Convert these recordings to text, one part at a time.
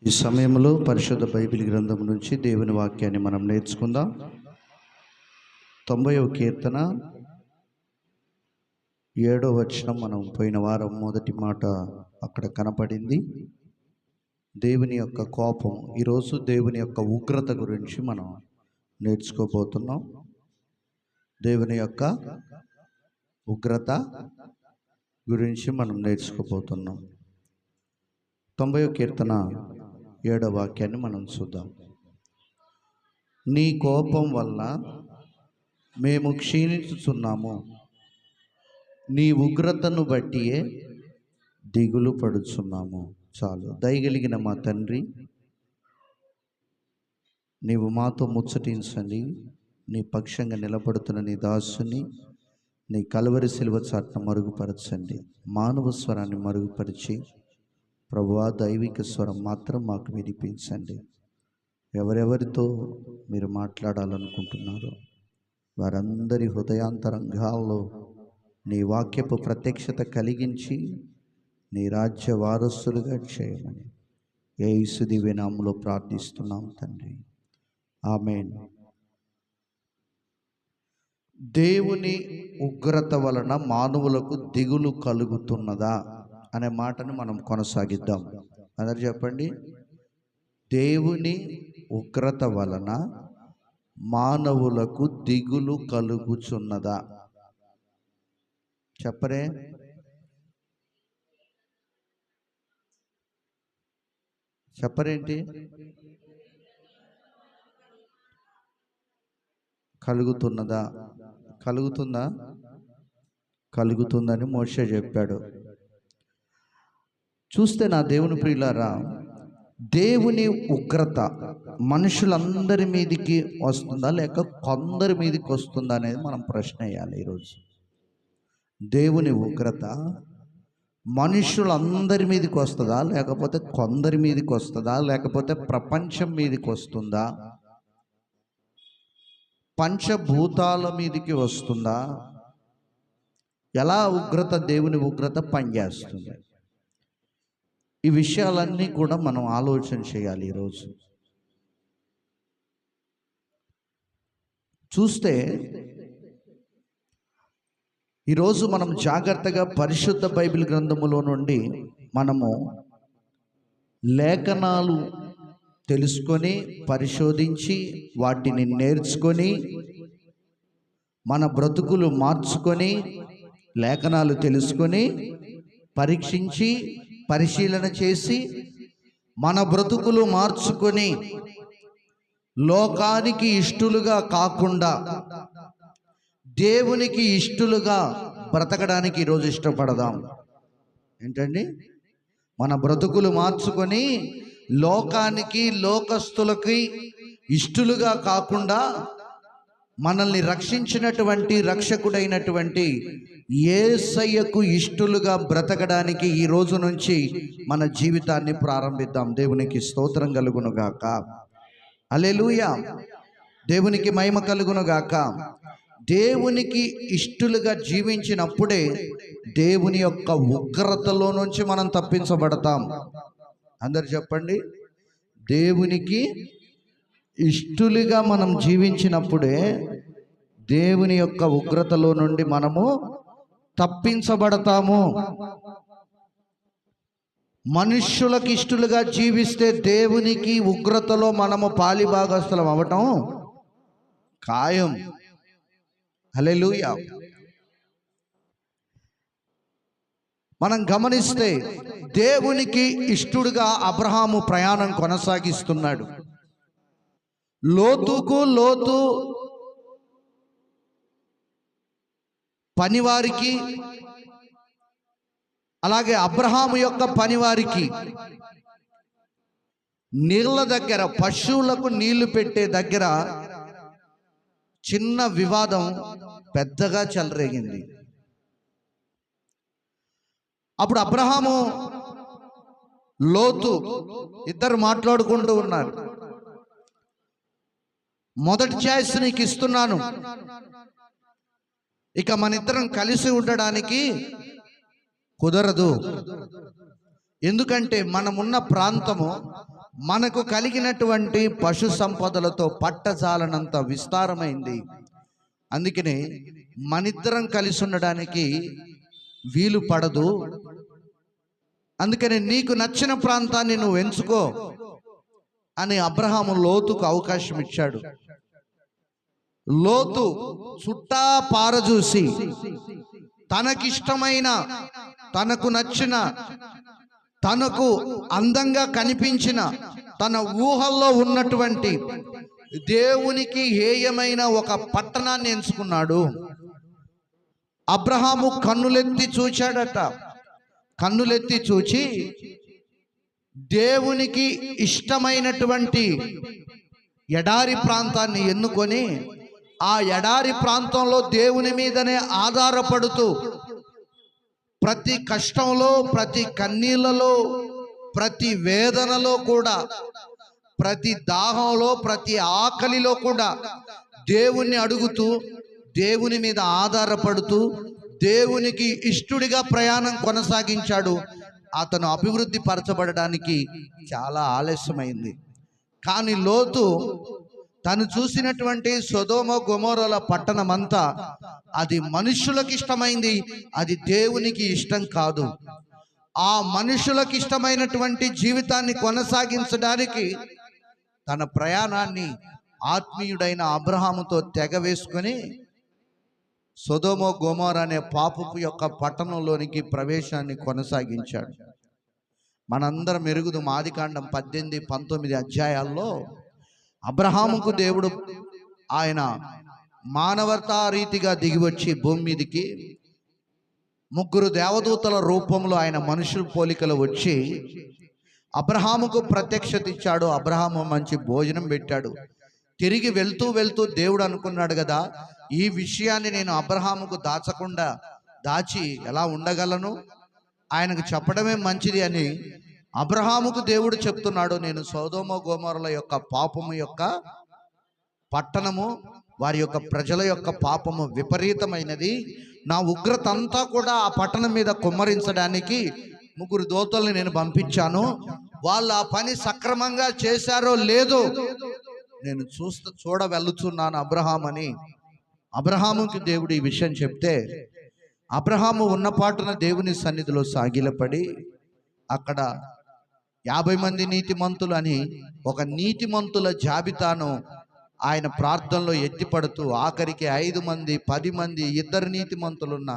ఈ సమయంలో పరిశుద్ధ బైబిల్ గ్రంథం నుంచి దేవుని వాక్యాన్ని మనం నేర్చుకుందాం. 90వ కీర్తన 7వ వచనం. మనం పోయిన వారం మొదటి మాట అక్కడ కనపడింది. దేవుని యొక్క కోపం. ఈరోజు దేవుని యొక్క ఉగ్రత గురించి మనం నేర్చుకోబోతున్నాం. దేవుని యొక్క ఉగ్రత గురించి మనం నేర్చుకోబోతున్నాం. 90వ కీర్తన 7వ వాక్యాన్ని మనం చూద్దాం. నీ కోపం వల్ల మేము క్షీణించుచున్నాము, నీ ఉగ్రతను బట్టియే దిగులు పడుచున్నాము. చాలు. దయగలిగిన మా తండ్రి, నీవు మాతో ముచ్చటించండి. నీ పక్షంగా నిలబడుతున్న నీ దాసుని నీ కలువరి శిలువ చాటున మరుగుపరచండి. మానవ స్వరాన్ని మరుగుపరిచి ప్రభువా, దైవిక స్వరం మాత్రం మాకు వినిపించండి. ఎవరెవరితో మీరు మాట్లాడాలనుకుంటున్నారో వారందరి హృదయాంతరంగాల్లో నీ వాక్యపు ప్రత్యక్షత కలిగించి నీ రాజ్య వారసులుగా చేయమని యేసు దివ్య నామములో ప్రార్థిస్తున్నాం తండ్రి, ఆమేన్. దేవుని ఉగ్రత వలన మానవులకు దిగులు కలుగుతున్నదా అనే మాటను మనం కొనసాగిద్దాం. అందరు చెప్పండి. దేవుని ఉగ్రత వలన మానవులకు దిగులు కలుగుచున్నదా? చెప్పరే. చెప్పరేంటి? కలుగుతున్నదా? కలుగుతుందా? కలుగుతుందని మోషే చెప్పాడు. చూస్తే నా దేవుని ప్రియులారా, దేవుని ఉగ్రత మనుషులందరి మీదికి వస్తుందా లేక కొందరి మీదికి వస్తుందా అనేది మనం ప్రశ్న వేయాలి ఈరోజు. దేవుని ఉగ్రత మనుషులందరి మీదికి వస్తుందా లేకపోతే కొందరి మీదికి వస్తుందా లేకపోతే ప్రపంచం మీదికి వస్తుందా, పంచభూతాల మీదికి వస్తుందా? ఎలా ఉగ్రత, దేవుని ఉగ్రత పనిచేస్తుంది? ఈ విషయాలన్నీ కూడా మనం ఆలోచన చేయాలి ఈరోజు. చూస్తే ఈరోజు మనం జాగ్రత్తగా పరిశుద్ధ బైబిల్ గ్రంథములో నుండి మనము లేఖనాలు తెలుసుకొని పరిశోధించి వాటిని నేర్చుకొని మన బ్రతుకులు మార్చుకొని, లేఖనాలు తెలుసుకొని పరీక్షించి పరిశీలన చేసి మన బ్రతుకులు మార్చుకొని లోకానికి ఇష్టలుగా కాకుండా దేవునికి ఇష్టలుగా బ్రతకడానికి ఈరోజు ఇష్టపడదాం. ఏంటండి? మన బ్రతుకులు మార్చుకొని లోకానికి, లోకస్తులకి ఇష్టలుగా కాకుండా మనల్ని రక్షించినటువంటి రక్షకుడైనటువంటి యేసయ్యకు ఇష్టలుగా బ్రతకడానికి ఈ రోజు నుంచి మన జీవితాన్ని ప్రారంభిద్దాం. దేవునికి స్తోత్రం కలుగును గాక. హల్లెలూయా. దేవునికి మహిమ కలుగును గాక. దేవునికి ఇష్టలుగా జీవించినప్పుడే దేవుని యొక్క ఉగ్రతలో నుంచి మనం తప్పించబడతాం. అందరు చెప్పండి. దేవునికి ఇష్టలుగా మనం జీవించినప్పుడే దేవుని యొక్క ఉగ్రతలో నుండి మనము తప్పించబడతాము. మనుష్యులకు ఇష్టలుగా జీవిస్తే దేవునికి ఉగ్రతలో మనము పాలిభాగస్థులం అవ్వటం ఖాయం. హల్లెలూయా. మనం గమనిస్తే దేవునికి ఇష్టడుగా అబ్రహాము ప్రయాణం కొనసాగిస్తున్నాడు. లోతు పనివారికి, అలాగే అబ్రహాము యొక్క పనివారికి నీళ్ళ దగ్గర, పశువులకు నీళ్లు పెట్టే దగ్గర చిన్న వివాదం పెద్దగా చెలరేగింది. అప్పుడు అబ్రహాము, లోతు ఇద్దరు మాట్లాడుకుంటూ ఉన్నారు. మొదటి ఛాయిస్ నీకు ఇస్తున్నాను, ఇక మన ఇద్దరం కలిసి ఉండడానికి కుదరదు. ఎందుకంటే మనమున్న ప్రాంతము మనకు కలిగినటువంటి పశు సంపదలతో పట్టజాలనంత విస్తారమైంది. అందుకనే మనిద్దరం కలిసి ఉండడానికి వీలు పడదు. అందుకని నీకు నచ్చిన ప్రాంతాన్ని నువ్వు ఎంచుకో అని అబ్రహాము లోతుకు అవకాశం ఇచ్చాడు. లోతు చుట్టా పారజూసి తనకిష్టమైన, తనకు నచ్చిన, తనకు అందంగా కనిపించిన, తన ఊహల్లో ఉన్నటువంటి దేవునికి హేయమైన ఒక పట్టణాన్ని ఎంచుకున్నాడు. అబ్రహాము కన్నులెత్తి చూచాడట. కన్నులెత్తి చూచి దేవునికి ఇష్టమైనటువంటి ఎడారి ప్రాంతాన్ని ఎన్నుకొని ఆ ఎడారి ప్రాంతంలో దేవుని మీదనే ఆధారపడుతూ ప్రతి కష్టంలో, ప్రతి కన్నీళ్లలో, ప్రతి వేదనలో కూడా, ప్రతి దాహంలో, ప్రతి ఆకలిలో కూడా దేవుణ్ణి అడుగుతూ, దేవుని మీద ఆధారపడుతూ, దేవునికి ఇష్టడిగా ప్రయాణం కొనసాగించాడు. అతను అభివృద్ధి పరచబడడానికి చాలా ఆలస్యమైంది. కానీ లోతు తను చూసినటువంటి సొదొమ గొమొర్రాల పట్టణమంతా అది మనుషులకు ఇష్టమైంది, అది దేవునికి ఇష్టం కాదు. ఆ మనుషులకు ఇష్టమైనటువంటి జీవితాన్ని కొనసాగించడానికి తన ప్రయాణాన్ని ఆత్మీయుడైన అబ్రహాముతో తెగవేసుకొని సొదొమ గొమొర్రా అనే పాపపు యొక్క పట్టణంలోనికి ప్రవేశాన్ని కొనసాగించాడు. మనందరం ఎరుగుదు, ఆదికాండం 18, 19 అధ్యాయాల్లో అబ్రహాముకు దేవుడు ఆయన మానవతా రీతిగా దిగివచ్చి భూమి మీదికి 3 దేవదూతల రూపంలో ఆయన మనుషుల పోలికలు వచ్చి అబ్రహాముకు ప్రత్యక్షత ఇచ్చాడు. అబ్రహాము మంచి భోజనం పెట్టాడు. తిరిగి వెళ్తూ వెళ్తూ దేవుడు అనుకున్నాడు కదా, ఈ విషయాన్ని నేను అబ్రహాముకు దాచకుండా దాచి ఎలా ఉండగలను, ఆయనకు చెప్పడమే మంచిది అని అబ్రహాముకు దేవుడు చెప్తున్నాడు. నేను సొదొమ గొమొర్రాల యొక్క పాపము యొక్క పట్టణము, వారి యొక్క ప్రజల యొక్క పాపము విపరీతమైనది. నా ఉగ్రత అంతా కూడా ఆ పట్టణం మీద కుమ్మరించడానికి 3 దూతల్ని నేను పంపించాను. వాళ్ళు ఆ పని సక్రమంగా చేశారో లేదో నేను చూడ వెళ్తున్నాను అబ్రహాం అని అబ్రహాముకి దేవుడు ఈ విషయం చెప్తే, అబ్రహాము ఉన్నపాటున దేవుని సన్నిధిలో సాగిలపడి అక్కడ 50 మంది నీతిమంతులు అని ఒక నీతిమంతుల జాబితాను ఆయన ప్రార్థనలో ఎత్తిపడుతూ ఆఖరికి 5 మంది, 10 మంది, 2 నీతిమంతులున్న,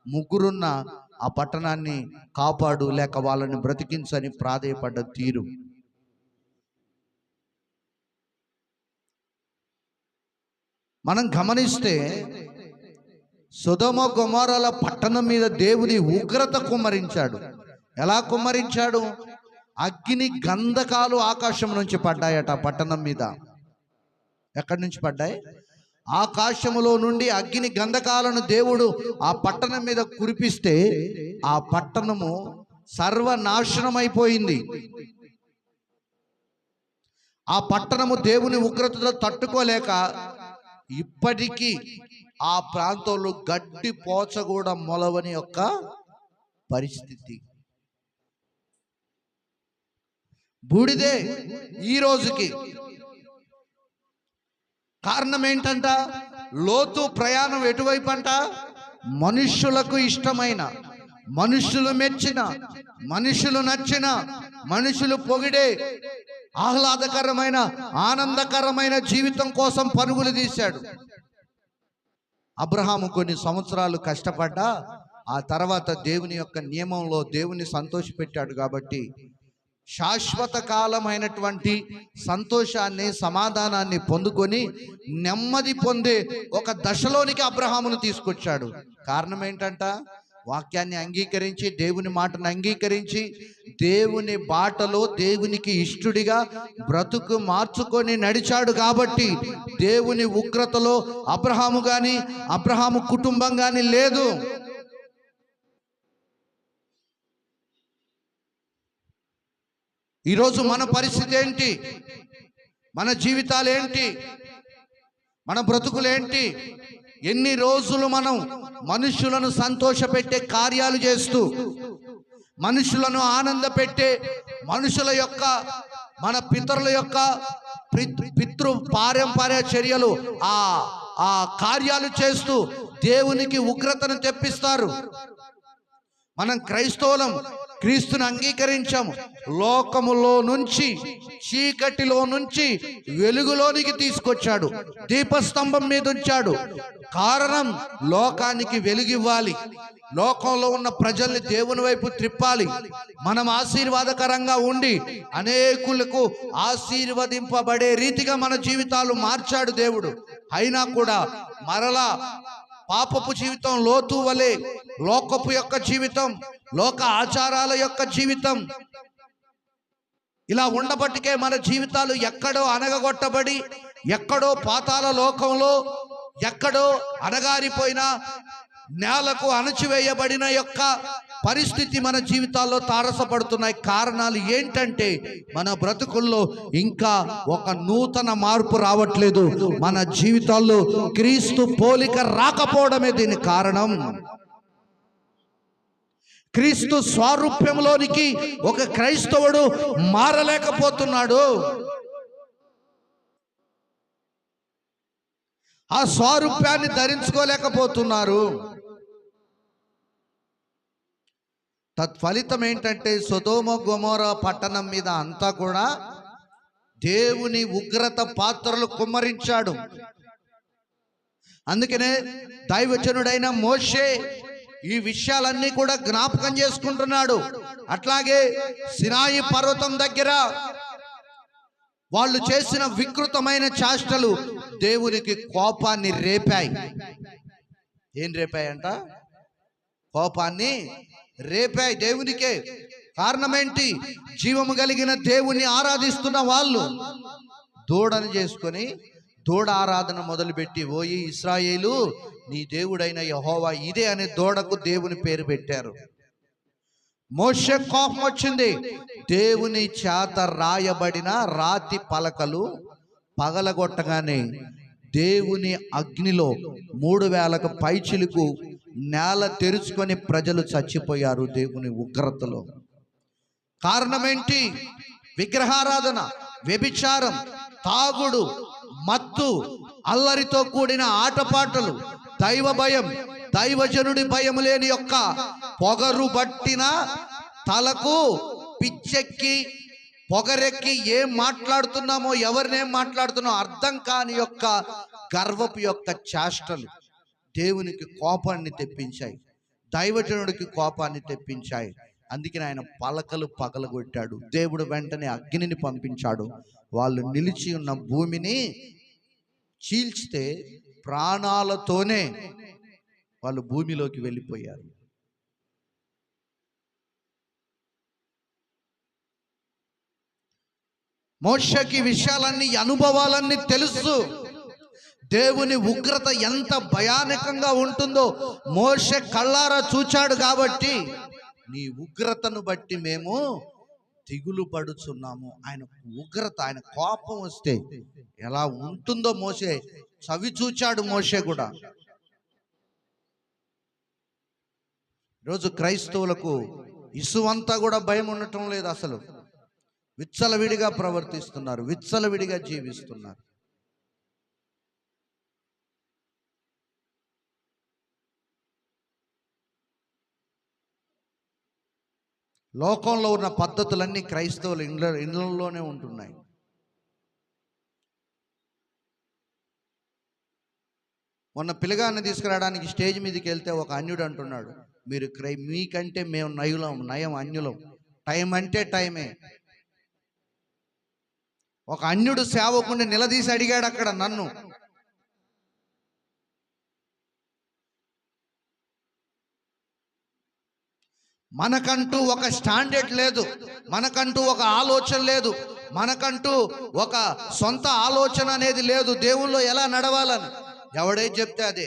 3 ఆ పట్టణాన్ని కాపాడు లేక వాళ్ళని బ్రతికించని ప్రాధేయపడ్డ తీరు. మనం గమనిస్తే సొదొమ గొమొర్రాల పట్టణం మీద దేవుని ఉగ్రత కుమ్మరించాడు. ఎలా కుమ్మరించాడు? అగ్ని గంధకాలు ఆకాశం నుంచి పడ్డాయట పట్టణం మీద. ఎక్కడి నుంచి పడ్డాయి? ఆకాశములో నుండి అగ్ని గంధకాలను దేవుడు ఆ పట్టణం మీద కురిపిస్తే ఆ పట్టణము సర్వనాశనమైపోయింది. ఆ పట్టణము దేవుని ఉగ్రతతో తట్టుకోలేక ఇప్పటికీ ఆ ప్రాంతంలో గడ్డి పోచ కూడా మొలవని యొక్క పరిస్థితి. బూడిదే ఈ రోజుకి. కారణం ఏంటంట? లోతు ప్రయాణం ఎటువైపు అంట? మనుష్యులకు ఇష్టమైన, మనుష్యులు మెచ్చిన, మనుషులు నచ్చిన, మనుషులు పొగిడే ఆహ్లాదకరమైన, ఆనందకరమైన జీవితం కోసం పరుగులు తీశాడు. అబ్రహాము కొన్ని సంవత్సరాలు కష్టపడ్డా ఆ తర్వాత దేవుని యొక్క నియమంలో దేవుని సంతోషపెట్టాడు కాబట్టి శాశ్వత కాలమైనటువంటి సంతోషాన్ని, సమాధానాన్ని పొందుకొని నెమ్మది పొందే ఒక దశలోనికి అబ్రహామును తీసుకొచ్చాడు. కారణం ఏంటంట? వాక్యాన్ని అంగీకరించి, దేవుని మాటను అంగీకరించి, దేవుని బాటలో దేవునికి ఇష్టడిగా బ్రతుకు మార్చుకొని నడిచాడు కాబట్టి దేవుని ఉగ్రతలో అబ్రహాము కానీ అబ్రహాము కుటుంబం కానీ లేదు. ఈరోజు మన పరిస్థితి ఏంటి? మన జీవితాలు ఏంటి? మన బ్రతుకులేంటి? ఎన్ని రోజులు మనం మనుషులను సంతోషపెట్టే కార్యాలు చేస్తూ, మనుషులను ఆనందపెట్టే, మనుషుల యొక్క మన పితరుల యొక్క పితృ పారంపర్య చర్యలు ఆ కార్యాలు చేస్తూ దేవునికి ఉగ్రతను తెప్పిస్తారు. మనం క్రైస్తవులం, క్రీస్తుని అంగీకరించాము. లోకములో నుంచి, చీకటిలో నుంచి వెలుగులోనికి తీసుకొచ్చాడు, దీపస్తంభం మీద ఉంచాడు. కారణం, లోకానికి వెలుగివ్వాలి, లోకంలో ఉన్న ప్రజల్ని దేవుని వైపు త్రిప్పాలి. మనం ఆశీర్వాదకరంగా ఉండి అనేకులకు ఆశీర్వదింపబడే రీతిగా మన జీవితాలు మార్చాడు దేవుడు. అయినా కూడా మరలా పాపపు జీవితం, లోతు వలె లోకపు యొక్క జీవితం, లోక ఆచారాల యొక్క జీవితం ఇలా ఉండబట్టికే మన జీవితాలు ఎక్కడో అనగగొట్టబడి, ఎక్కడో పాతాళ లోకంలో, ఎక్కడో అణగారిపోయిన నేలకు అణచివేయబడిన యొక్క పరిస్థితి మన జీవితాల్లో తారసపడుతున్నాయి. కారణాలు ఏంటంటే మన బ్రతుకుల్లో ఇంకా ఒక నూతన మార్పు రావట్లేదు. మన జీవితాల్లో క్రీస్తు పోలిక రాకపోవడమే దీని కారణం. క్రీస్తు స్వారూప్యంలోనికి ఒక క్రైస్తవుడు మారలేకపోతున్నాడు. ఆ స్వారూప్యాన్ని ధరించుకోలేకపోతున్నారు. తత్ఫలితం ఏంటంటే సొదొమ గొమొర పట్టణం మీద అంతా కూడా దేవుని ఉగ్రత పాత్రలు కుమ్మరించాడు. అందుకనే దైవజనుడైన మోషే ఈ విషయాలన్నీ కూడా జ్ఞాపకం చేసుకుంటున్నాడు. అట్లాగే సినాయి పర్వతం దగ్గర వాళ్ళు చేసిన వికృతమైన చేష్టలు దేవునికి కోపాన్ని రేపాయి. ఏం రేపాయంట? కోపాన్ని రేపాయి దేవునికే. కారణమేంటి? జీవము కలిగిన దేవుని ఆరాధిస్తున్న వాళ్ళు దూడను చేసుకొని దూడ ఆరాధన మొదలుపెట్టి, ఓయి ఇశ్రాయేలు, నీ దేవుడైన యెహోవా ఇదే అనే దూడకు దేవుని పేరు పెట్టారు. మోషే కోపం వచ్చింది. దేవుని చేత రాయబడిన రాతి పలకలు పగలగొట్టగానే దేవుని అగ్నిలో 3000కు పైచిలుకు నేల తెరుచుకొని ప్రజలు చచ్చిపోయారు దేవుని ఉగ్రతలో. కారణమేంటి? విగ్రహారాధన, వ్యభిచారం, తాగుడు, మత్తు, అల్లరితో కూడిన ఆటపాటలు, దైవ భయం, దైవజనుడి భయం లేని యొక్క పొగరు బట్టిన తలకు పిచ్చెక్కి పొగరెక్కి ఏం మాట్లాడుతున్నామో, ఎవరినేం మాట్లాడుతున్నామో అర్థం కాని యొక్క గర్వపు యొక్క చేష్టలు దేవునికి కోపాన్ని తెప్పించాయి, దైవజనుడికి కోపాన్ని తెప్పించాయి. అందుకని ఆయన పలకలు పగలగొట్టాడు. దేవుడు వెంటనే అగ్నిని పంపించాడు. వాళ్ళు నిలిచి ఉన్న భూమిని చీల్చితే ప్రాణాలతోనే వాళ్ళు భూమిలోకి వెళ్ళిపోయారు. మోషేకి విషయాలన్నీ, అనుభవాలన్నీ తెలుసు. దేవుని ఉగ్రత ఎంత భయానకంగా ఉంటుందో మోషే కళ్ళారా చూచాడు. కాబట్టి నీ ఉగ్రతను బట్టి మేము దిగులు పడుచున్నాము. ఆయన ఉగ్రత, ఆయన కోపం వస్తే ఎలా ఉంటుందో మోషే చవి చూచాడు. మోషే కూడా. ఈరోజు క్రైస్తవులకు ఇసువంతా కూడా భయం ఉండటం లేదు. అసలు విచ్చలవిడిగా ప్రవర్తిస్తున్నారు, విచ్చలవిడిగా జీవిస్తున్నారు. లోకంలో ఉన్న పద్ధతులన్నీ క్రైస్తవుల ఇళ్ళలోనే ఉంటున్నాయి. మొన్న పిల్లగాన్ని తీసుకురావడానికి స్టేజ్ మీదకి వెళ్తే ఒక అన్యుడు అంటున్నాడు, మీరు మీకంటే మేము నయం అన్యులం, టైం అంటే టైమే. ఒక అన్యుడు సేవకుని నిలదీసి అడిగాడు అక్కడ నన్ను, మనకంటూ ఒక స్టాండర్డ్ లేదు, మనకంటూ ఒక ఆలోచన లేదు, మనకంటూ ఒక సొంత ఆలోచన అనేది లేదు దేవుల్లో ఎలా నడవాలని. ఎవడే చెప్తే అదే.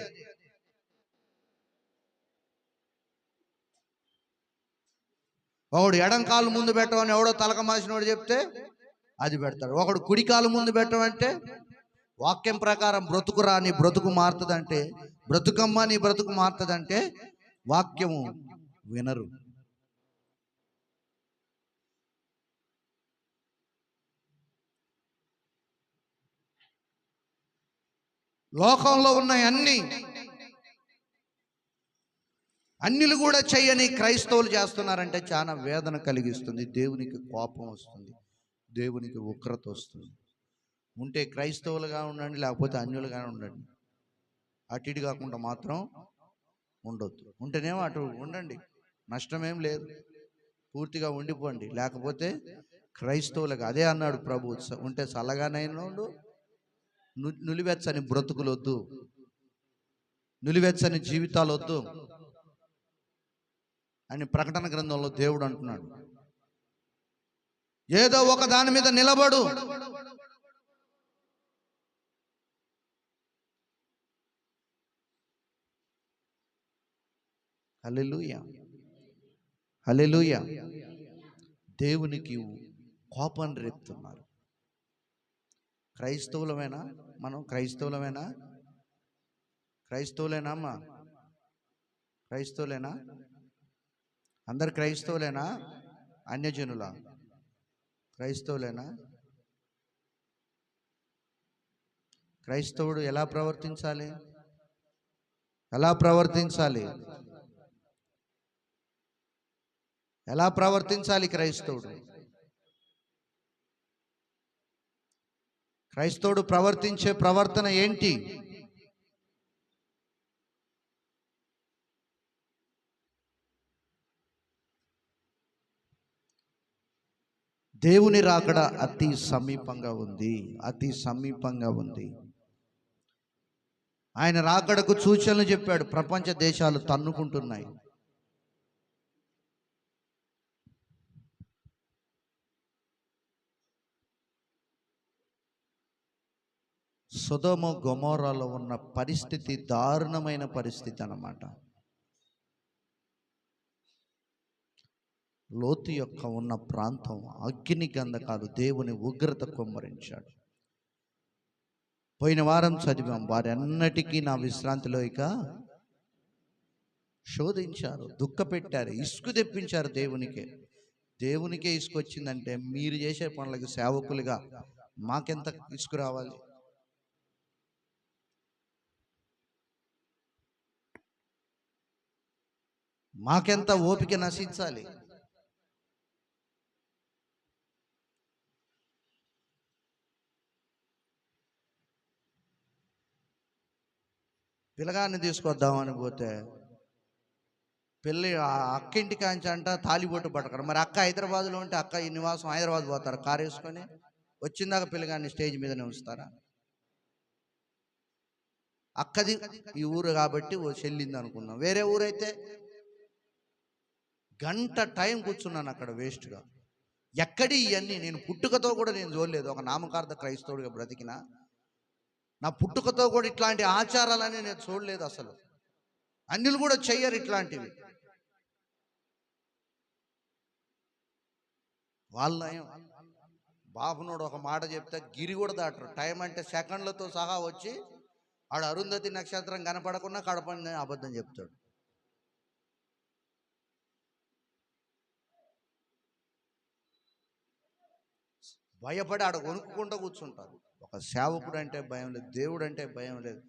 ఒకడు ఎడం కాలు ముందు పెట్టమని ఎవడో తలక మాసినోడు చెప్తే అది పెడతాడు. ఒకడు కుడి కాలు ముందు పెట్టమంటే వాక్యం ప్రకారం బ్రతుకురా నీ బ్రతుకు మారుతుందంటే, బ్రతుకమ్మ నీ బ్రతుకు మారుతుందంటే వాక్యము వినరు. లోకంలో ఉన్న అన్యులు కూడా చేయని క్రైస్తవులు చేస్తున్నారంటే చాలా వేదన కలిగిస్తుంది. దేవునికి కోపం వస్తుంది, దేవునికి ఉగ్రత వస్తుంది. ఉంటే క్రైస్తవులుగా ఉండండి, లేకపోతే అన్యులుగా ఉండండి. అటు ఇటు కాకుండా మాత్రం ఉండొద్దు. ఉంటేనేమో అటు ఉండండి, నష్టమేం లేదు, పూర్తిగా ఉండిపోండి. లేకపోతే క్రైస్తవులుగా, అదే అన్నాడు ప్రభు, ఉంటే చల్లగానైనా ఉండు, నులివెచ్చని బ్రతుకులు వద్దు, నులివెచ్చని జీవితాలు వద్దు అని ప్రకటన గ్రంథంలో దేవుడు అంటున్నాడు. ఏదో ఒక దాని మీద నిలబడు. హల్లెలూయా, హల్లెలూయా. దేవునికి కోపం రేపుతున్నారు. క్రైస్తవులమేనా మనం? క్రైస్తవులేనా అమ్మా? క్రైస్తవులేనా? అందరు క్రైస్తవులేనా? అన్యజనుల? క్రైస్తవులేనా? క్రైస్తవుడు ఎలా ప్రవర్తించాలి? ఎలా ప్రవర్తించాలి? ఎలా ప్రవర్తించాలి క్రైస్తవుడు? క్రైస్తవుడు ప్రవర్తించే ప్రవర్తన ఏంటి? దేవుని రాకడ అతి సమీపంగా ఉంది, అతి సమీపంగా ఉంది. ఆయన రాకడకు సూచనలు చెప్పాడు. ప్రపంచ దేశాలు తన్నుకుంటున్నాయి. సొదొమ గొమొర్రాలో ఉన్న పరిస్థితి దారుణమైన పరిస్థితి అన్నమాట. లోతు యొక్క ఉన్న ప్రాంతం అగ్ని గంధకాలు, దేవుని ఉగ్రత కుమ్మరించాడు. పోయిన వారం చదివాం, వారెన్నటికీ నా విశ్రాంతిలో ఇక శోధించారు, దుఃఖపెట్టారు, ఇసుకు తెప్పించారు. దేవునికే ఇసుకు వచ్చిందంటే మీరు చేసే పనులకు సేవకులుగా మాకెంత ఇసుకు రావాలి? మాకెంత ఓపిక నశించాలి? పిల్లగాన్ని తీసుకొద్దామని పోతే అక్క ఇంటి కాంచి అంట తాలిబొట్టు పట్టకరు. మరి అక్క హైదరాబాద్లో ఉంటే అక్క ఈ నివాసం హైదరాబాద్ పోతారు, కారు వేసుకొని. వచ్చిందాక పిల్లగాన్ని స్టేజ్ మీదనే ఉంచుతారా? అక్కది ఈ ఊరు కాబట్టి ఓ చెల్లింది అనుకున్నాం. వేరే ఊరైతే గంట టైం కూర్చున్నాను అక్కడ వేస్ట్గా. ఎక్కడి ఇవన్నీ నేను పుట్టుకతో కూడా నేను చూడలేదు. ఒక నామకార్థ క్రైస్తవుడిగా బ్రతికిన నా పుట్టుకతో కూడా ఇట్లాంటి ఆచారాలని నేను చూడలేదు అసలు. అన్యులు కూడా చెయ్యరు ఇట్లాంటివి. వాళ్ళ బాబునోడు ఒక మాట చెప్తే గిరి కూడా దాటరు. టైం అంటే సెకండ్లతో సహా వచ్చి ఆడ అరుంధతి నక్షత్రం కనపడకుండా కడపని అబద్ధం చెప్తాడు. భయపడి ఆడ వణుక్కుంటూ కూర్చుంటారు. ఒక సేవకుడు అంటే భయం లేదు, దేవుడు అంటే భయం లేదు.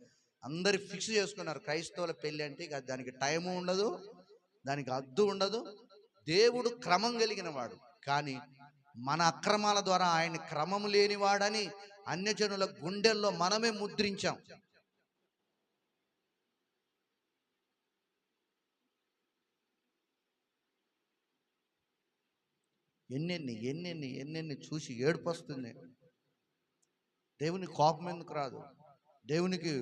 అందరు ఫిక్స్ చేసుకున్నారు క్రైస్తవుల పెళ్ళి అంటే ఇక దానికి టైము ఉండదు, దానికి హద్దు ఉండదు. దేవుడు క్రమం కలిగిన వాడు, కానీ మన అక్రమాల ద్వారా ఆయన క్రమం లేనివాడని అన్యజనుల గుండెల్లో మనమే ముద్రించాం. ఎన్నెన్ని చూసి ఏడుపు వస్తుంది. దేవుని కోపం ఎందుకు రాదు? దేవునికి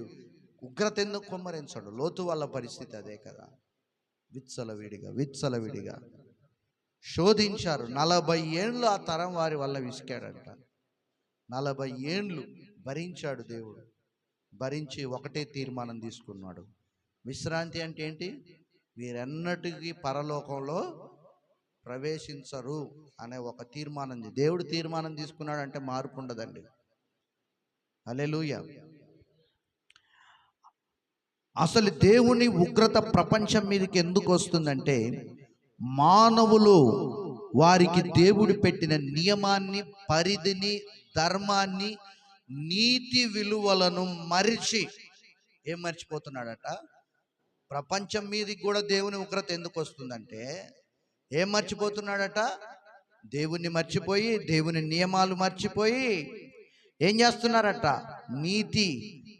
ఉగ్రత ఎందుకు కుమ్మరించాడు? లోతు వాళ్ళ పరిస్థితి అదే కదా. విచ్చలవిడిగా శోధించారు. 40 ఏండ్లు ఆ తరం వారి వల్ల విసికాడంట. 40 ఏండ్లు భరించాడు దేవుడు. భరించి ఒకటే తీర్మానం తీసుకున్నాడు. విశ్రాంతి అంటే ఏంటి? వీరెన్నటికీ పరలోకంలో ప్రవేశించరు అనే ఒక తీర్మానం. దేవుడు తీర్మానం తీసుకున్నాడు అంటే మార్పు ఉండదండి. హల్లెలూయా. అసలు దేవుని ఉగ్రత ప్రపంచం మీదకి ఎందుకు వస్తుందంటే, మానవులు వారికి దేవుడు పెట్టిన నియమాన్ని, పరిధిని, ధర్మాన్ని, నీతి విలువలను మరిచి ఏం మర్చిపోతున్నాడట? ప్రపంచం మీదకి కూడా దేవుని ఉగ్రత ఎందుకు వస్తుందంటే ఏం మర్చిపోతున్నాడట? దేవుణ్ణి మర్చిపోయి, దేవుని నియమాలు మర్చిపోయి ఏం చేస్తున్నారట? నీతి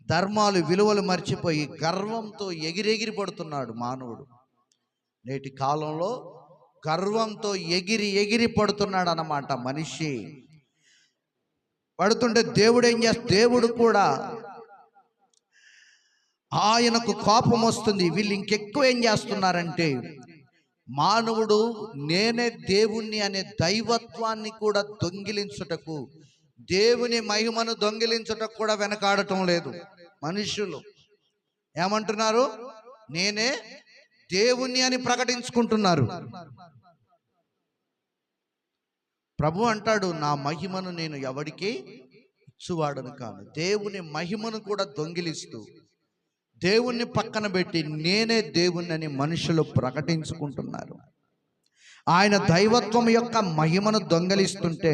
ధర్మాలు విలువలు మర్చిపోయి గర్వంతో ఎగిరెగిరి పడుతున్నాడు మానవుడు. నేటి కాలంలో గర్వంతో ఎగిరి ఎగిరి పడుతున్నాడు అన్నమాట మనిషి. పడుతుంటే దేవుడు ఏం చేస్తా? దేవుడు కూడా ఆయనకు కోపం వస్తుంది. వీళ్ళు ఇంకెక్కువ ఏం చేస్తున్నారంటే మానవుడు నేనే దేవుణ్ణి అనే దైవత్వాన్ని కూడా దొంగిలించుటకు, దేవుని మహిమను దొంగిలించుటకు కూడా వెనకాడటం లేదు. మనుషులు ఏమంటున్నారు? నేనే దేవుణ్ణి అని ప్రకటించుకుంటున్నారు. ప్రభు అంటాడు, నా మహిమను నేను ఎవరికి ఇచ్చువాడను కాను. దేవుని మహిమను కూడా దొంగిలిస్తూ దేవుణ్ణి పక్కన పెట్టి నేనే దేవుణ్ణి అని మనుషులు ప్రకటించుకుంటున్నారు. ఆయన దైవత్వం యొక్క మహిమను దొంగిలిస్తుంటే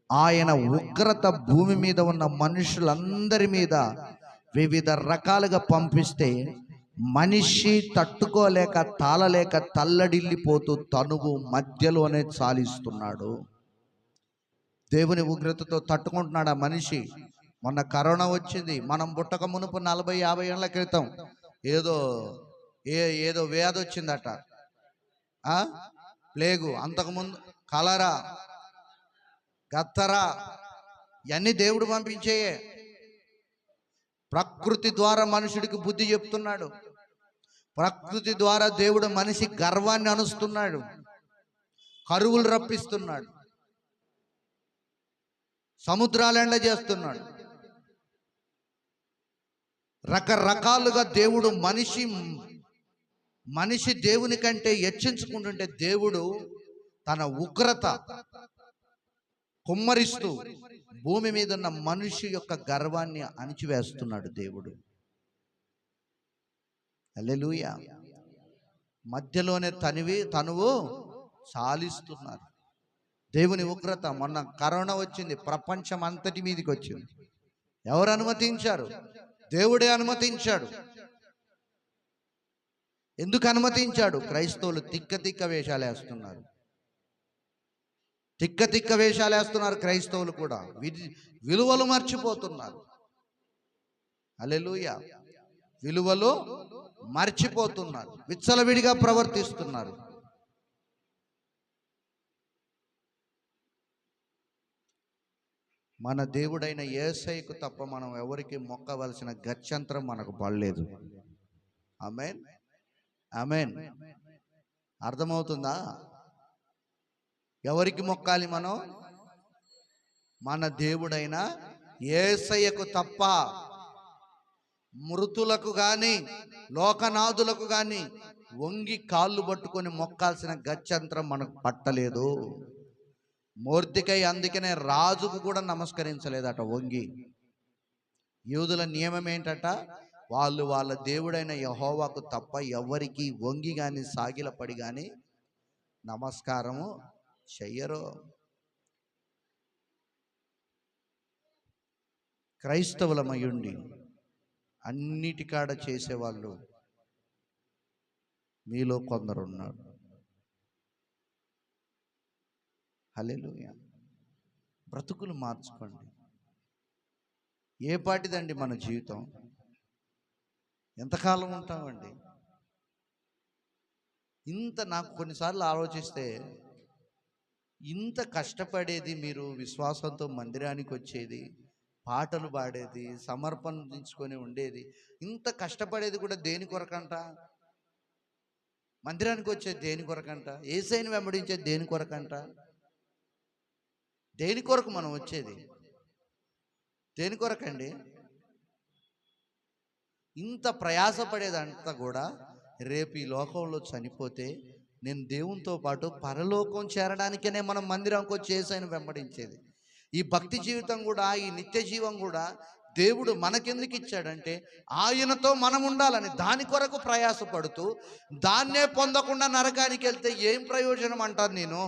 ఆయన ఉగ్రత భూమి మీద ఉన్న మనుషులందరి మీద వివిధ రకాలుగా పంపిస్తే మనిషి తట్టుకోలేక తాళలేక తల్లడిల్లిపోతూ తనువు మధ్యలోనే చాలిస్తున్నాడు. దేవుని ఉగ్రతతో తట్టుకుంటున్నాడు ఆ మనిషి. మొన్న కరోనా వచ్చింది. మనం పుట్టక మునుపు 40-50 ఏళ్ల క్రితం ఏదో వ్యాధి వచ్చిందట, ప్లేగు. అంతకుముందు కలరా, గత్తరా, ఇవన్నీ దేవుడు పంపించేయే. ప్రకృతి ద్వారా మనుషుడికి బుద్ధి చెప్తున్నాడు. ప్రకృతి ద్వారా దేవుడు మనిషి గర్వాన్ని అనుస్తున్నాడు, కరువులు రప్పిస్తున్నాడు, సముద్రాలు ఎండ చేస్తున్నాడు. రకరకాలుగా దేవుడు మనిషి దేవుని కంటే హెచ్చించుకుంటుంటే దేవుడు తన ఉగ్రత కుమ్మరిస్తూ భూమి మీద ఉన్న మనిషి యొక్క గర్వాన్ని అణిచివేస్తున్నాడు దేవుడు. హల్లెలూయా. మధ్యలోనే తనువు చాలిస్తున్నారు. దేవుని ఉగ్రత. మొన్న కరోనా వచ్చింది, ప్రపంచం అంతటి మీదకి వచ్చింది. ఎవరు అనుమతించారు? దేవుడే అనుమతించాడు. ఎందుకు అనుమతించాడు? క్రైస్తవులు తిక్క వేషాలు వేస్తున్నారు. తిక్క వేషాలు వేస్తున్నారు క్రైస్తవులు కూడా. విలువలు మర్చిపోతున్నారు. హల్లెలూయా. విలువలు మర్చిపోతున్నారు, విచ్చలవిడిగా ప్రవర్తిస్తున్నారు. మన దేవుడైన యేసయ్యకు తప్ప మనం ఎవరికి మొక్కవలసిన గత్యంతరం మనకు పడలేదు. ఆమేన్, ఆమేన్. అర్థమవుతుందా? ఎవరికి మొక్కాలి మనం? మన దేవుడైన యేసయ్యకు తప్ప మృతులకు గాని లోకనాథులకు గాని వంగి కాళ్ళు పట్టుకొని మొక్కాల్సిన గత్యంతరం మనకు పట్టలేదు. మొర్దెకై అందుకనే రాజుకు కూడా నమస్కరించలేదట వంగి. యూదుల నియమం ఏంటట? వాళ్ళు వాళ్ళ దేవుడైన యెహోవాకు తప్ప ఎవరికి వంగి కానీ సాగిలపడి కానీ నమస్కారము చెయ్యరు. క్రైస్తవులమయుండి అన్నిటికాడ చేసేవాళ్ళు మీలో కొందరున్నారు. హల్లెలూయా. బ్రతుకులు మార్చుకోండి. ఏ పాటిదండి మన జీవితం? ఎంతకాలం ఉంటామండి? నాకు కొన్నిసార్లు ఆలోచిస్తే ఇంత కష్టపడేది, మీరు విశ్వాసంతో మందిరానికి వచ్చేది, పాటలు పాడేది, సమర్పించుకొని ఉండేది, ఇంత కష్టపడేది కూడా దేని కొరకంట? మందిరానికి వచ్చేది దేని కొరకంట? యేసయ్యను వెంబడించేది దేని కొరకంట? దేని కొరకు మనం వచ్చేది? దేని కొరకండి? ఇంత ప్రయాసపడేదంతా కూడా రేపు ఈ లోకంలో చనిపోతే నేను దేవునితో పాటు పరలోకం చేరడానికనే మనం మందిరంకి వచ్చి యేసయ్యను వెంబడించేది. ఈ భక్తి జీవితం కూడా, ఈ నిత్య జీవం కూడా దేవుడు మనకెందుకు ఇచ్చాడంటే ఆయనతో మనం ఉండాలని. దాని కొరకు ప్రయాసపడుతూ దాన్నే పొందకుండా నరకానికి వెళ్తే ఏం ప్రయోజనం అంటారు?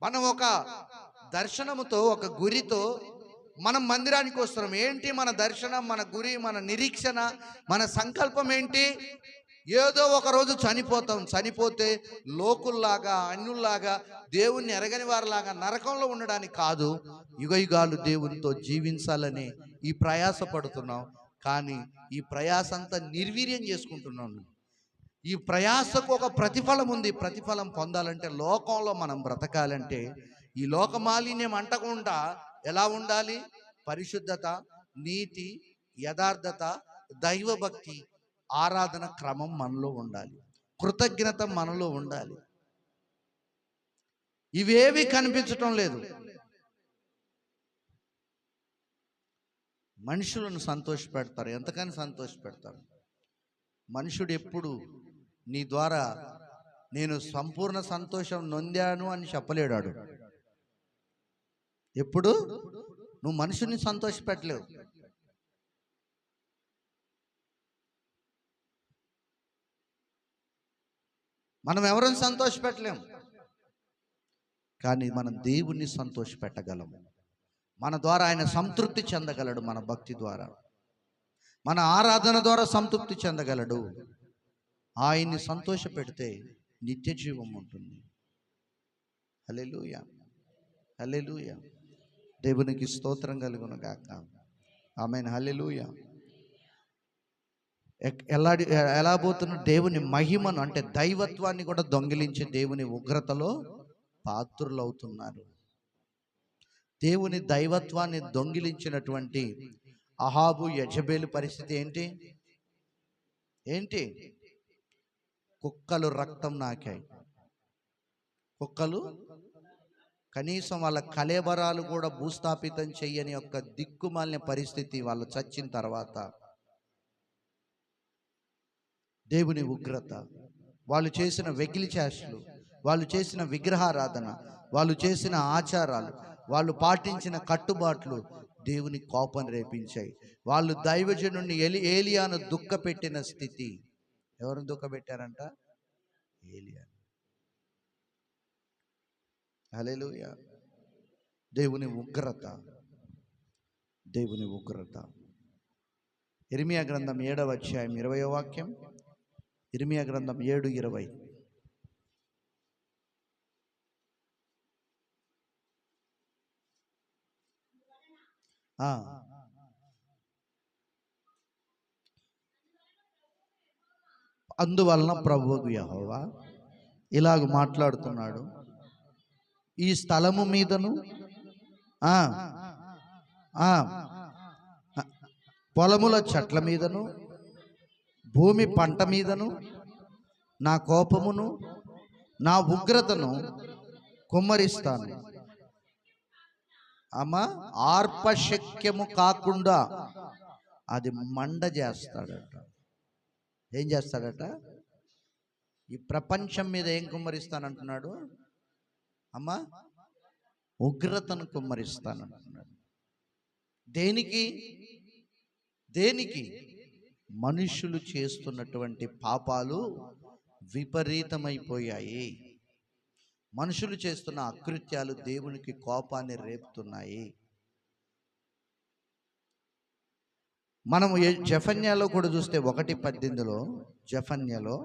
మనం ఒక దర్శనముతో, ఒక గురితో మనం మందిరానికి వస్తున్నాం. ఏంటి మన దర్శనం, మన గురి, మన నిరీక్షణ, మన సంకల్పం ఏంటి? ఏదో ఒక రోజు చనిపోతాం. చనిపోతే లోకుల్లాగా, అన్యుల్లాగా, దేవుణ్ణి ఎరగని వారిలాగా నరకంలో ఉండడానికి కాదు, యుగయుగాలు దేవునితో జీవించాలని ఈ ప్రయాస పడుతున్నాం. కానీ ఈ ప్రయాస అంతా నిర్వీర్యం చేసుకుంటున్నాం. ఈ ప్రయాసకు ఒక ప్రతిఫలం ఉంది. ప్రతిఫలం పొందాలంటే, లోకంలో మనం బ్రతకాలంటే, ఈ లోకమాలిన్యం అంటకుండా ఎలా ఉండాలి? పరిశుద్ధత, నీతి, యథార్థత, దైవభక్తి, ఆరాధన క్రమం మనలో ఉండాలి. కృతజ్ఞత మనలో ఉండాలి. ఇవేవి కనిపించటం లేదు. మనుషులను సంతోషపెడతారు. ఎంతకని సంతోషపెడతారు? మనుషుడు ఎప్పుడు నీ ద్వారా నేను సంపూర్ణ సంతోషం నొందాను అని చెప్పలేడాడు. ఎప్పుడు నువ్వు మనుషుని సంతోషపెట్టలేవు. మనం ఎవరిని సంతోషపెట్టలేము, కానీ మనం దేవుణ్ణి సంతోషపెట్టగలము. మన ద్వారా ఆయన సంతృప్తి చెందగలడు. మన భక్తి ద్వారా, మన ఆరాధన ద్వారా సంతృప్తి చెందగలడు. ఆయన్ని సంతోషపెడితే నిత్య జీవం ఉంటుంది. హల్లెలూయా, హల్లెలూయా. దేవునికి స్తోత్రం కలుగును గాక. ఆమేన్. హల్లెలూయా. ఎలా పోతున్న దేవుని మహిమను, అంటే దైవత్వాన్ని కూడా దొంగిలించి దేవుని ఉగ్రతలో పాత్రులు అవుతున్నారు. దేవుని దైవత్వాన్ని దొంగిలించినటువంటి అహాబు, యెజబెలు పరిస్థితి ఏంటి? ఏంటి? కుక్కలు రక్తం నాకాయి. కుక్కలు కనీసం వాళ్ళ కళేబరాలు కూడా భూస్థాపితం చెయ్యని యొక్క దిక్కుమాలిన పరిస్థితి వాళ్ళు చచ్చిన తర్వాత. దేవుని ఉగ్రత, వాళ్ళు చేసిన వెకిలి చేష్టలు, వాళ్ళు చేసిన విగ్రహారాధన, వాళ్ళు చేసిన ఆచారాలు, వాళ్ళు పాటించిన కట్టుబాట్లు దేవుని కోపం రేపించాయి. వాళ్ళు దైవజనుడిని ఏలియాను దుఃఖపెట్టిన స్థితి. ఎవరిని దుఃఖపెట్టారంట? ఏలియా. హల్లెలూయా. దేవుని ఉగ్రత, దేవుని ఉగ్రత. ఇర్మియా గ్రంథం 7వ అధ్యాయం 20వ వాక్యం. ఇర్మియా గ్రంథం 7:20. అందువలన ప్రభువు యెహోవా ఇలాగ మాట్లాడుతున్నాడు, ఈ స్థలము మీదను పొలముల చెట్ల మీదను భూమి పంట మీదను నా కోపమును నా ఉగ్రతను కుమ్మరిస్తాను. ఆర్పశక్యము కాకుండా అది మండ చేస్తాడట. ఏం చేస్తాడట? ఈ ప్రపంచం మీద ఏం కుమ్మరిస్తానంటున్నాడు? ఉగ్రతను కుమ్మరిస్తానంటున్నాడు. దేనికి? దేనికి? మనుషులు చేస్తున్నటువంటి పాపాలు విపరీతమైపోయాయి. మనుషులు చేస్తున్న అకృత్యాలు దేవునికి కోపాన్ని రేపుతున్నాయి. మనము జెఫన్యాలో కూడా చూస్తే 1:18 జెఫన్యాలో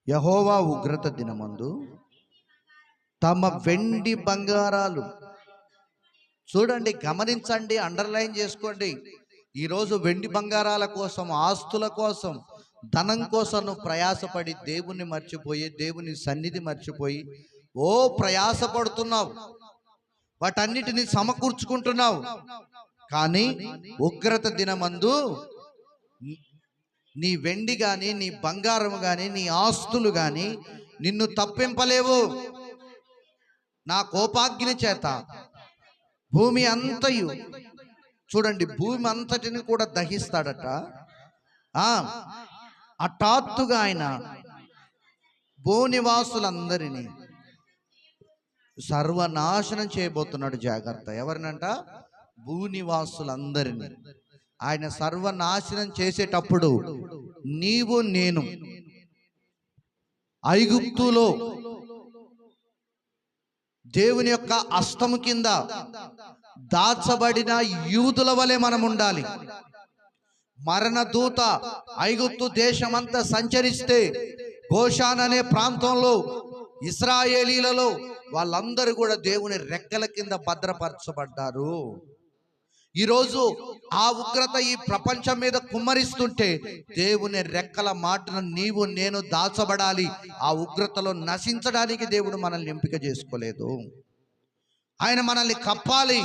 యెహోవా ఉగ్రత దినమందు తమ వెండి బంగారాలు, చూడండి, గమనించండి, అండర్లైన్ చేసుకోండి. ఈరోజు వెండి బంగారాల కోసం, ఆస్తుల కోసం, ధనం కోసం నువ్వు ప్రయాసపడి దేవుని మర్చిపోయి, దేవుని సన్నిధి మర్చిపోయి ప్రయాసపడుతున్నావు, వాటన్నిటిని సమకూర్చుకుంటున్నావు. కానీ ఉగ్రత దినమందు నీ వెండి కానీ, నీ బంగారం కానీ, నీ ఆస్తులు కానీ నిన్ను తప్పింపలేవు. నా కోపాగ్ని చేత భూమి అంతయు, చూడండి, భూమి అంతటిని కూడా దహిస్తాడట. హఠాత్తుగా ఆయన భూనివాసులందరినీ సర్వనాశనం చేయబోతున్నాడు. జాగ్రత్త. ఎవరినంట? భూనివాసులందరినీ ఆయన సర్వనాశనం చేసేటప్పుడు నీవు నేను ఐగుప్తులో దేవుని యొక్క హస్తము కింద దాచబడిన యూదుల వలె మనం ఉండాలి. మరణ దూత ఐగుప్తు దేశమంతా సంచరిస్తే గోషాన్ అనే ప్రాంతంలో ఇశ్రాయేలీలలో వాళ్ళందరూ కూడా దేవుని రెక్కల కింద భద్రపరచబడ్డారు. ఈరోజు ఆ ఉగ్రత ఈ ప్రపంచం మీద కుమ్మరిస్తుంటే దేవుని రెక్కల మాటను నీవు నేను దాచబడాలి. ఆ ఉగ్రతలో నశించడానికి దేవుడు మనల్ని ఎంపిక చేసుకోలేదు. ఆయన మనల్ని కప్పాలి,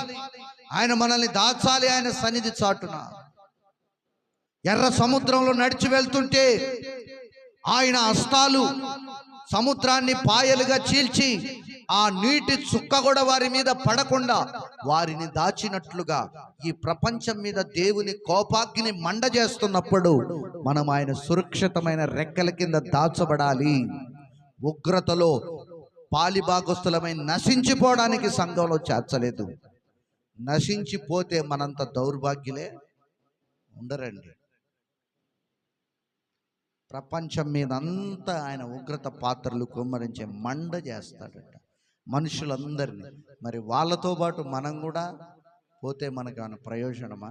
ఆయన మనల్ని దాచాలి ఆయన సన్నిధి చాటున. ఎర్ర సముద్రంలో నడిచి వెళ్తుంటే ఆయన హస్తాలు సముద్రాన్ని పాయలుగా చీల్చి ఆ నీటి చుక్క కూడా వారి మీద పడకుండా వారిని దాచినట్లుగా ఈ ప్రపంచం మీద దేవుని కోపాగ్ని మండ చేస్తున్నప్పుడు మనం ఆయన సురక్షితమైన రెక్కల కింద దాచబడాలి. ఉగ్రతలో పాలిభాగస్తులమై నశించిపోవడానికి సంఘంలో చేర్చలేదు. నశించిపోతే మనంత దౌర్భాగ్యులే ఉండరండి. ప్రపంచం మీద అంతా ఆయన ఉగ్రత పాత్రలు కుమ్మరించే మండ చేస్తాడట మనుషులందరినీ. మరి వాళ్ళతో పాటు మనం కూడా పోతే మనకు ఏమైనా ప్రయోజనమా?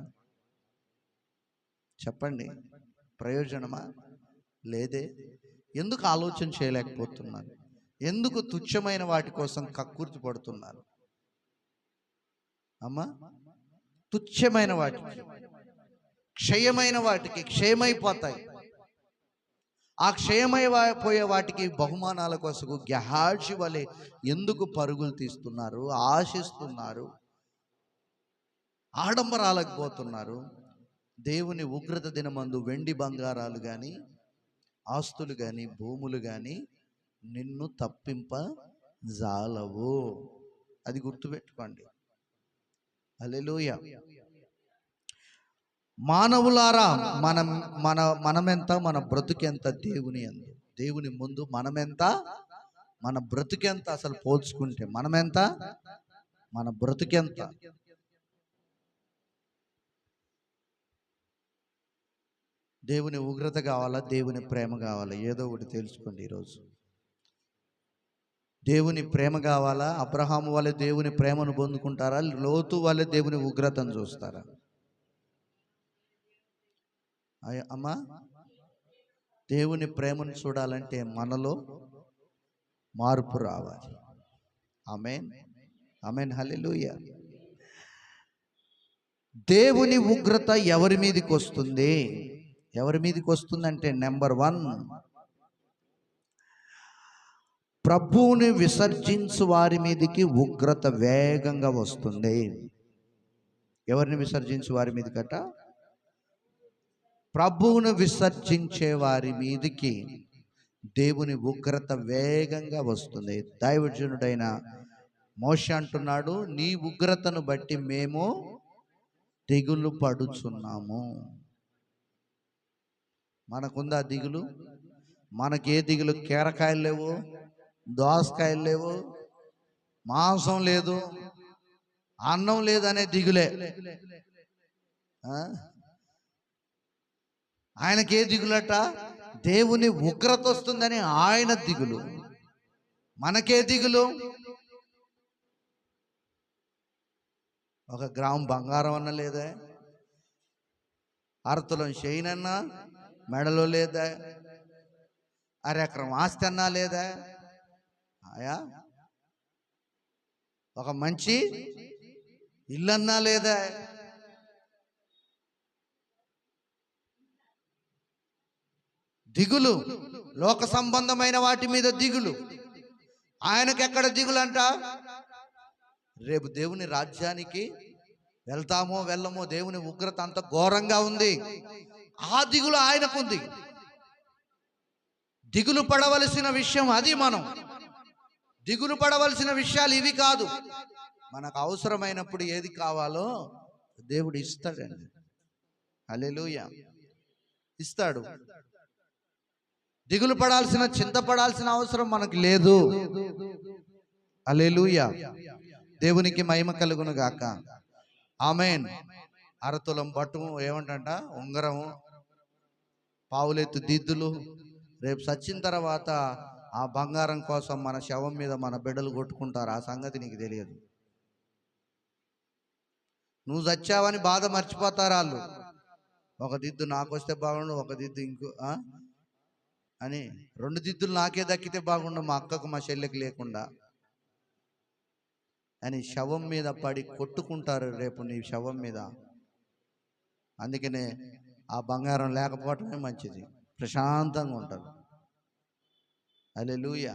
చెప్పండి, ప్రయోజనమా? లేదే. ఎందుకు ఆలోచన చేయలేకపోతున్నారు? ఎందుకు తుచ్చమైన వాటి కోసం కక్కుర్తి పడుతున్నారు? అమ్మా, తుచ్చమైన వాటికి, క్షయమైన వాటికి క్షయమైపోతాయి. ఆ క్షయమైపోయే వాటికి బహుమానాల కోసం గెహాజీ వలె ఎందుకు పరుగులు తీస్తున్నారు, ఆశిస్తున్నారు, ఆడంబరాలకు పోతున్నారు? దేవుని ఉగ్రత దినమందు వెండి బంగారాలు కానీ, ఆస్తులు కానీ, భూములు కానీ నిన్ను తప్పింప జాలవు. అది గుర్తుపెట్టుకోండి. హల్లెలూయా. మానవులారా, మనమెంత, మన బ్రతుకెంత దేవుని యందు, దేవుని ముందు మనమెంత, మన బ్రతుకెంత అసలు పోల్చుకుంటే మనమెంత, మన బ్రతుకెంత? దేవుని ఉగ్రత కావాలా, దేవుని ప్రేమ కావాలా? ఏదో ఒకటి తెలుసుకోండి ఈరోజు. దేవుని ప్రేమ కావాలా? అబ్రహాము వల్లే దేవుని ప్రేమను పొందుకుంటారా? లోతు వల్లే దేవుని ఉగ్రతను చూస్తారా? అమ్మా, దేవుని ప్రేమను చూడాలంటే మనలో మార్పు రావాలి. ఆమేన్, ఆమేన్, హల్లెలూయా. దేవుని ఉగ్రత ఎవరి మీదకి వస్తుంది? ఎవరి మీదకి వస్తుందంటే నెంబర్ 1, ప్రభువుని విసర్జించు వారి మీదకి ఉగ్రత వేగంగా వస్తుంది. ఎవరిని విసర్జించు వారి మీదకట? ప్రభువును విసర్జించే వారి మీదికి దేవుని ఉగ్రత వేగంగా వస్తుంది. దైవజనుడైన మోషే అంటున్నాడు, నీ ఉగ్రతను బట్టి మేము దిగులు పడుచున్నాము. మనకుందా దిగులు? మనకే దిగులు? కీరకాయలు లేవు, దోసకాయలు లేవు, మాంసం లేదు, అన్నం లేదనే దిగులే. ఆయనకే దిగులట? దేవుని ఉగ్రత వస్తుందని ఆయన దిగులు. మనకే దిగులు? ఒక గ్రామం బంగారం అన్న లేదా? అరతులం చేయనన్నా మెడలో లేదా? అరెకరం ఆస్తి అన్నా లేదా? ఆయా ఒక మంచి ఇల్లన్నా లేదా? దిగులు, లోక సంబంధమైన వాటి మీద దిగులు. ఆయనకి ఎక్కడ దిగులు అంట? రేపు దేవుని రాజ్యానికి వెళ్తామో వెళ్ళమో, దేవుని ఉగ్రత అంత ఘోరంగా ఉంది. ఆ దిగులు ఆయనకుంది. దిగులు పడవలసిన విషయం అది. మనం దిగులు పడవలసిన విషయాలు ఇవి కాదు. మనకు అవసరమైనప్పుడు ఏది కావాలో దేవుడు ఇస్తాడండి. హల్లెలూయా, ఇస్తాడు. దిగులు పడాల్సిన, చింతపడాల్సిన అవసరం మనకు లేదు. హల్లెలూయా, దేవునికి మహిమ కలుగును గాక. ఆమేన్. అరతులం బట్టు ఏమంట? ఉంగరము, పావులెత్తు దిద్దులు. రేపు చచ్చిన తర్వాత ఆ బంగారం కోసం మన శవం మీద మన బిడ్డలు కొట్టుకుంటారు. ఆ సంగతి నీకు తెలియదు. నువ్వు చచ్చావని బాధ మర్చిపోతారు వాళ్ళు. ఒక దిద్దు నాకు వస్తే బాగుండు, ఒక దిద్దు ఇంకో అని 2 దిద్దులు నాకే దక్కితే బాగుండు, మా అక్కకు మా చెల్లెకి లేకుండా అని శవం మీద పడి కొట్టుకుంటారు రేపు నీ శవం మీద. అందుకనే ఆ బంగారం లేకపోవటమే మంచిది, ప్రశాంతంగా ఉంటారు. హల్లెలూయా,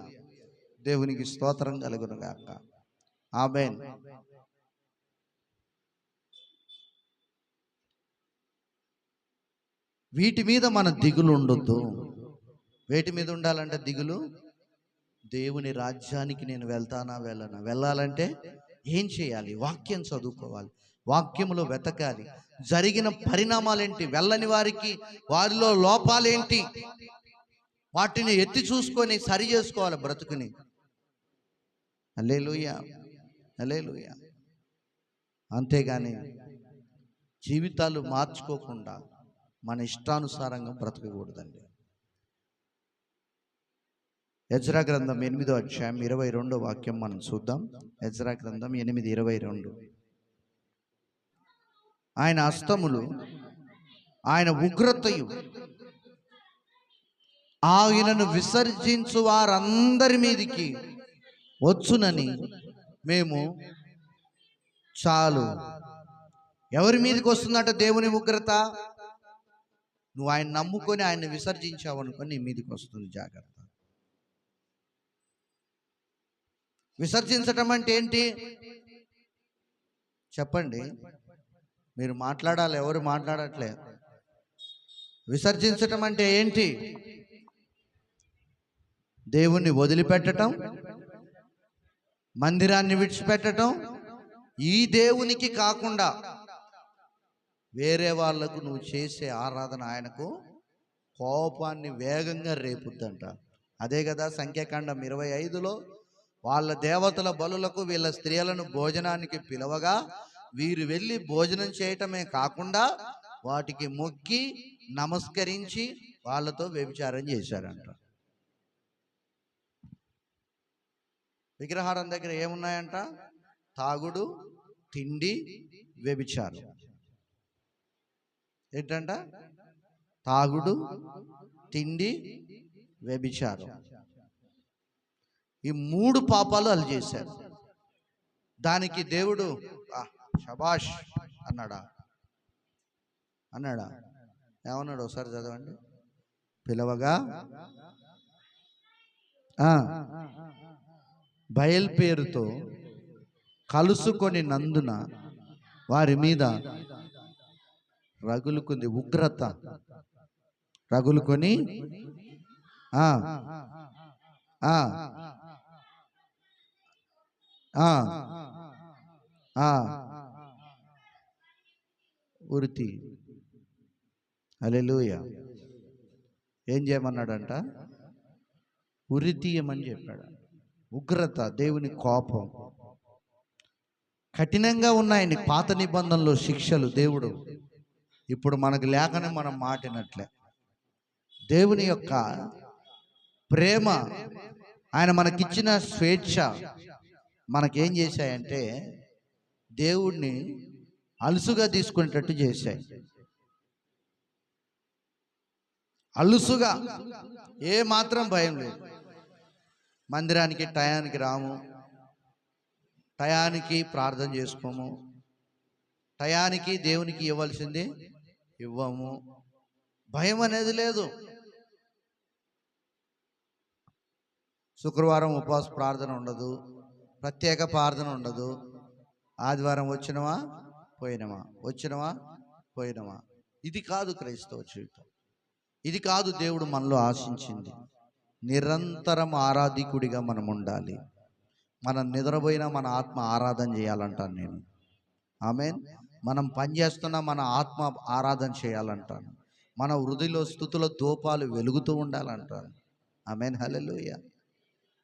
దేవునికి స్తోత్రం కలుగును గాక. ఆమేన్. వీటి మీద మన దిగులు ఉండొద్దు. వేటి మీద ఉండాలంటే దిగులు, దేవుని రాజ్యానికి నేను వెళ్తానా వెళ్ళనా, వెళ్ళాలంటే ఏం చేయాలి? వాక్యం చదువుకోవాలి, వాక్యములో వెతకాలి, జరిగిన పరిణామాలేంటి, వెళ్ళని వారికి వారిలో లోపాలేంటి, వాటిని ఎత్తి చూసుకొని సరి చేసుకోవాలి బ్రతుకుని. హల్లెలూయా, హల్లెలూయా. అంతేగాని జీవితాలు మార్చుకోకుండా మన ఇష్టానుసారంగా బ్రతకకూడదండి. ఎజ్రా గ్రంథం 8వ అధ్యాయం 22వ వాక్యం మనం చూద్దాం. ఎజ్రా గ్రంథం 8:22. ఆయన హస్తములు, ఆయన ఉగ్రతయు ఆయనను విసర్జించు వారందరి మీదికి వచ్చునని మేము చాలు. ఎవరి మీదకి వస్తుందట దేవుని ఉగ్రత? నువ్వు ఆయన నమ్ముకొని ఆయన్ని విసర్జించావు అనుకొని నీ మీదకి వస్తుంది. జాగ్రత్త. విసర్జించటం అంటే ఏంటి చెప్పండి? మీరు మాట్లాడాలి, ఎవరు మాట్లాడట్లే. విసర్జించటం అంటే ఏంటి? దేవుణ్ణి వదిలిపెట్టడం, మందిరాన్ని విడిచిపెట్టడం, ఈ దేవునికి కాకుండా వేరే వాళ్లకు నువ్వు చేసే ఆరాధన ఆయనకు కోపాన్ని వేగంగా రేపుద్దంట. అదే కదా సంఖ్యాకాండం 25లో వాళ్ళ దేవతల బలులకు వీళ్ళ స్త్రీలను భోజనానికి పిలవగా వీరు వెళ్ళి భోజనం చేయటమే కాకుండా వాటికి మొక్కి నమస్కరించి వాళ్ళతో వ్యభిచారం చేశారంట. విగ్రహారం దగ్గర ఏమున్నాయంట? తాగుడు, తిండి, వ్యభిచారం. ఏంటంట? తాగుడు, తిండి, వ్యభిచారం. ఈ 3 పాపాలు వాళ్ళు చేశారు. దానికి దేవుడు శబాష్ అన్నాడా? ఏమన్నాడు? ఒకసారి చదవండి. పిలవగా బయల్ పేరుతో కలుసుకొని నందున వారి మీద రగులుకుంది ఉగ్రత. రగులుకొని ఉరితి. హల్లెలూయా. ఏం చేయమన్నాడంట? ఉరి తీయమని చెప్పాడు. ఉగ్రత, దేవుని కోపం. కఠినంగా ఉన్నాయండి పాత నిబంధనలో శిక్షలు. దేవుడు ఇప్పుడు మనకు లేకనే మనం మాటినట్లే. దేవుని యొక్క ప్రేమ, ఆయన మనకిచ్చిన స్వేచ్ఛ మనకేం చేశాయంటే దేవుణ్ణి అలుసుగా తీసుకునేటట్టు చేశాయి. అలుసుగా, ఏ మాత్రం భయం లేదు. మందిరానికి టయానికి రాము, టయానికి ప్రార్థన చేసుకోము, టయానికి దేవునికి ఇవ్వాల్సింది ఇవ్వము. భయం అనేది లేదు. శుక్రవారం ఉపవాస ప్రార్థన ఉండదు, ప్రత్యేక ప్రార్థన ఉండదు. ఆదివారం వచ్చినవా పోయినవా, వచ్చినవా పోయినవా. ఇది కాదు క్రైస్తవ జీవితం. ఇది కాదు దేవుడు మనలో ఆశించింది. నిరంతరం ఆరాధికుడిగా మనం ఉండాలి. మనం నిద్రపోయినా మన ఆత్మ ఆరాధన చేయాలంటాను నేను. ఆమేన్. మనం పనిచేస్తున్నా మన ఆత్మ ఆరాధన చేయాలంటాను. మన హృదయలో స్తుతుల ధూపాలు వెలుగుతూ ఉండాలంటాను. ఆమేన్. హల్లెలూయా.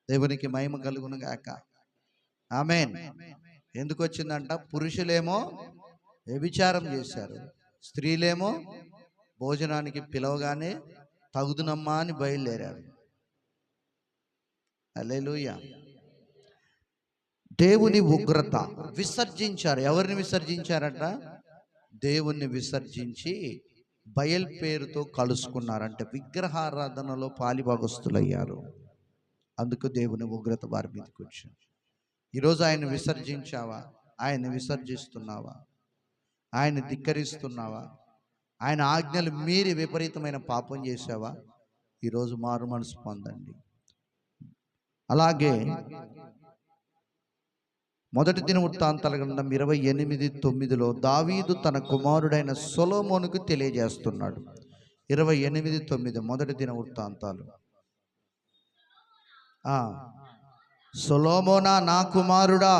దేవునికి మహిమ కలుగును గాక. ఆమేన్. ఎందుకు వచ్చిందంట? పురుషులేమో వ్యభిచారం చేశారు, స్త్రీలేమో భోజనానికి పిలవగానే తగుదునమ్మా అని బయలుదేరారు. హల్లెలూయా. దేవుని ఉగ్రత విసర్జించారు. ఎవరిని విసర్జించారట? దేవుణ్ణి విసర్జించి బయల్ పేరుతో కలుసుకున్నారంటే విగ్రహారాధనలో పాలిభాగస్తులయ్యారు. అందుకు దేవుని ఉగ్రత వారి మీదకి వచ్చింది. ఈరోజు ఆయన విసర్జించావా? ఆయన విసర్జిస్తున్నావా? ఆయన ధిక్కరిస్తున్నావా? ఆయన ఆజ్ఞలు మీరి విపరీతమైన పాపం చేశావా? ఈరోజు మారు మనసు పొందండి. అలాగే మొదటి దినవృత్తాంతాల గ్రంథం 28:9 దావీదు తన కుమారుడైన సొలొమోనుకు తెలియజేస్తున్నాడు. 28:9 మొదటి దినవృత్తాంతాలు. సొలొమోనా, నా కుమారుడా,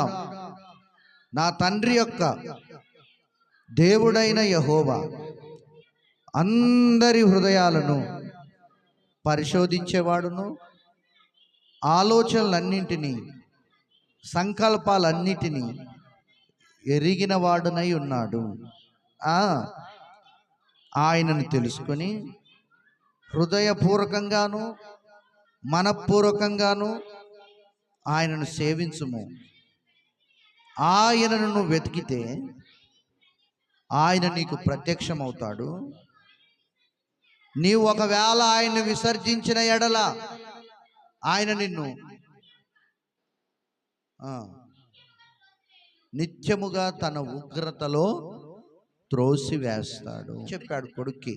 నా తండ్రి యొక్క దేవుడైన యెహోవా అందరి హృదయాలను పరిశోధించేవాడును, ఆలోచనలన్నింటినీ సంకల్పాలన్నిటినీ ఎరిగిన వాడునై ఉన్నాడు. ఆయనను తెలుసుకొని హృదయపూర్వకంగాను మనపూర్వకంగాను ఆయనను సేవించుము. ఆయనను నువ్వు వెతికితే ఆయన నీకు ప్రత్యక్షమవుతాడు. నీవు ఒకవేళ ఆయన్ని విసర్జించిన ఎడల ఆయన నిన్ను నిత్యముగా తన ఉగ్రతలో త్రోసివేస్తాడు చెప్పాడు కొడుక్కి.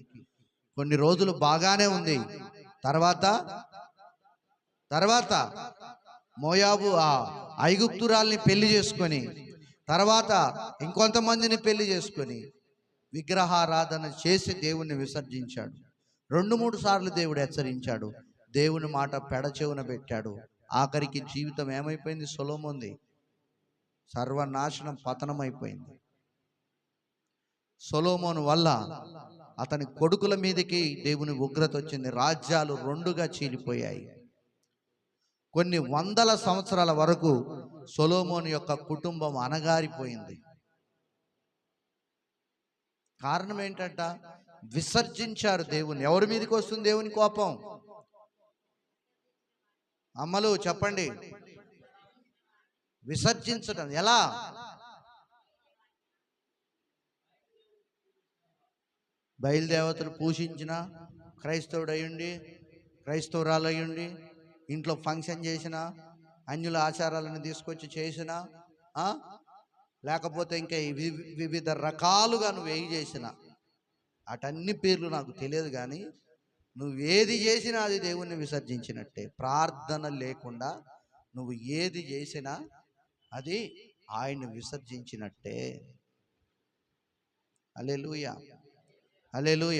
కొన్ని రోజులు బాగానే ఉంది. తర్వాత మోయాబు ఆ ఐగుప్తురాల్ని పెళ్లి చేసుకొని, తర్వాత ఇంకొంతమందిని పెళ్లి చేసుకొని విగ్రహారాధన చేసి దేవుణ్ణి విసర్జించాడు. 2-3 సార్లు దేవుడు హెచ్చరించాడు. దేవుని మాట పెడచెవున పెట్టాడు. ఆఖరికి జీవితం ఏమైపోయింది? సొలొమోన్ది సర్వనాశనం, పతనం అయిపోయింది. సొలొమోను వల్ల అతని కొడుకుల మీదకి దేవుని ఉగ్రత వచ్చింది. రాజ్యాలు 2గా చీలిపోయాయి. కొన్ని వందల సంవత్సరాల వరకు సొలొమోను యొక్క కుటుంబం అణగారిపోయింది. కారణం ఏంటంట? విసర్జించారు దేవుని. ఎవరి మీదకి వస్తుంది దేవుని కోపం? అమ్మలు చెప్పండి. విసర్జించడం ఎలా? బయలుదేవతలు పూజించిన క్రైస్తవుడయ్యుండి, క్రైస్తవురాలయ్యుండి, ఇంట్లో ఫంక్షన్ చేసిన, అన్యుల ఆచారాలను తీసుకొచ్చి చేసిన, లేకపోతే ఇంకా వివిధ రకాలుగా నువ్వు ఏది చేసినా, అటన్ని పేర్లు నాకు తెలియదు, కానీ నువ్వేది చేసినా అది దేవుణ్ణి విసర్జించినట్టే. ప్రార్థన లేకుండా నువ్వు ఏది చేసినా అది ఆయన్ని విసర్జించినట్టే. హల్లెలూయా, హల్లెలూయా.